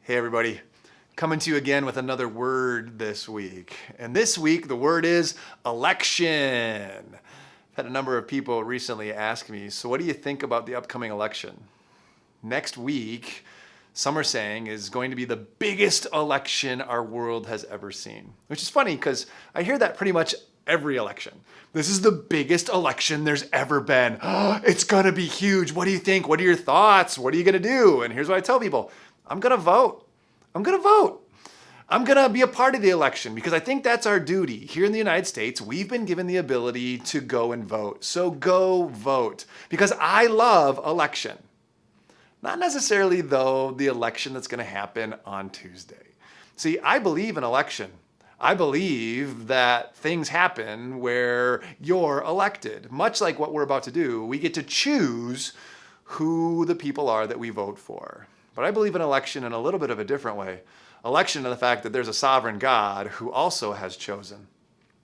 Hey everybody, coming to you again with another word this week. And this week the word is election. I've had a number of people recently ask me, so what do you think about the upcoming election? Next week, some are saying, is going to be the biggest election our world has ever seen. Which is funny because I hear that pretty much every election. This is the biggest election there's ever been. It's gonna be huge. What do you think? What are your thoughts? What are you gonna do? And here's what I tell people. I'm gonna vote. I'm gonna vote. I'm gonna be a part of the election because I think that's our duty. Here in the United States, we've been given the ability to go and vote. So go vote because I love election. Not necessarily though the election that's gonna happen on Tuesday. See, I believe in election. I believe that things happen where you're elected. Much like what we're about to do, we get to choose who the people are that we vote for. But I believe in election in a little bit of a different way. Election in the fact that there's a sovereign God who also has chosen.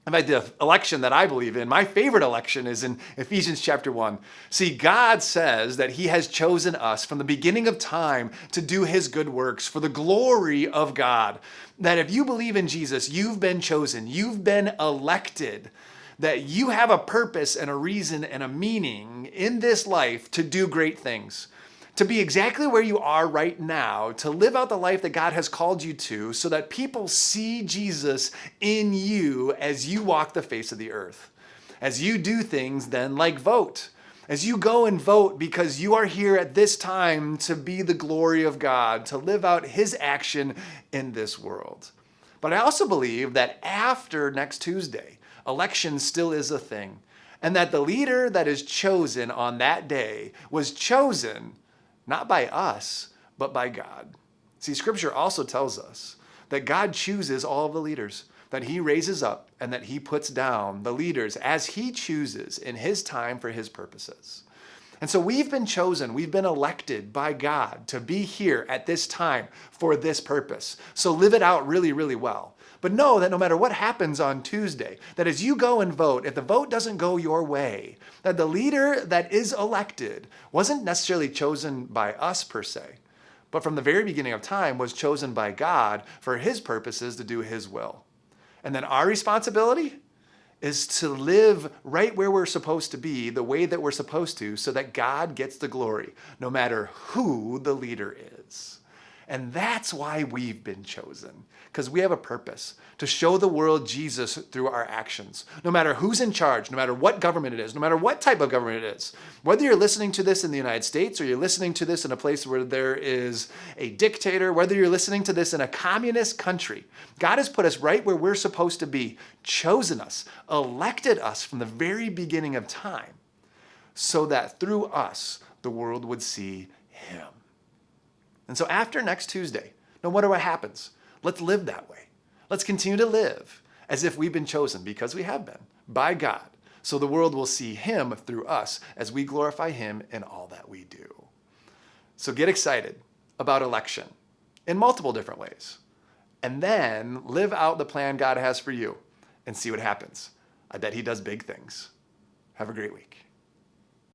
In fact, the election that I believe in, my favorite election is in Ephesians chapter 1. See, God says that he has chosen us from the beginning of time to do his good works for the glory of God. That if you believe in Jesus, you've been chosen, you've been elected, that you have a purpose and a reason and a meaning in this life to do great things. To be exactly where you are right now, to live out the life that God has called you to so that people see Jesus in you as you walk the face of the earth. As you do things then like vote. As you go and vote because you are here at this time to be the glory of God, to live out his action in this world. But I also believe that after next Tuesday, election still is a thing. And that the leader that is chosen on that day was chosen not by us, but by God. See, Scripture also tells us that God chooses all of the leaders, that he raises up and that he puts down the leaders as he chooses in his time for his purposes. And so we've been chosen, we've been elected by God to be here at this time for this purpose. So live it out really, really well. But know that no matter what happens on Tuesday, that as you go and vote, if the vote doesn't go your way, that the leader that is elected wasn't necessarily chosen by us per se, but from the very beginning of time was chosen by God for his purposes to do his will. And then our responsibility is to live right where we're supposed to be, the way that we're supposed to, so that God gets the glory, no matter who the leader is. And that's why we've been chosen, because we have a purpose to show the world Jesus through our actions. No matter who's in charge, no matter what government it is, no matter what type of government it is, whether you're listening to this in the United States or you're listening to this in a place where there is a dictator, whether you're listening to this in a communist country, God has put us right where we're supposed to be, chosen us, elected us from the very beginning of time, so that through us, the world would see him. And so after next Tuesday, no matter what happens, let's live that way. Let's continue to live as if we've been chosen, because we have been, by God. So the world will see him through us as we glorify him in all that we do. So get excited about election in multiple different ways. And then live out the plan God has for you and see what happens. I bet he does big things. Have a great week.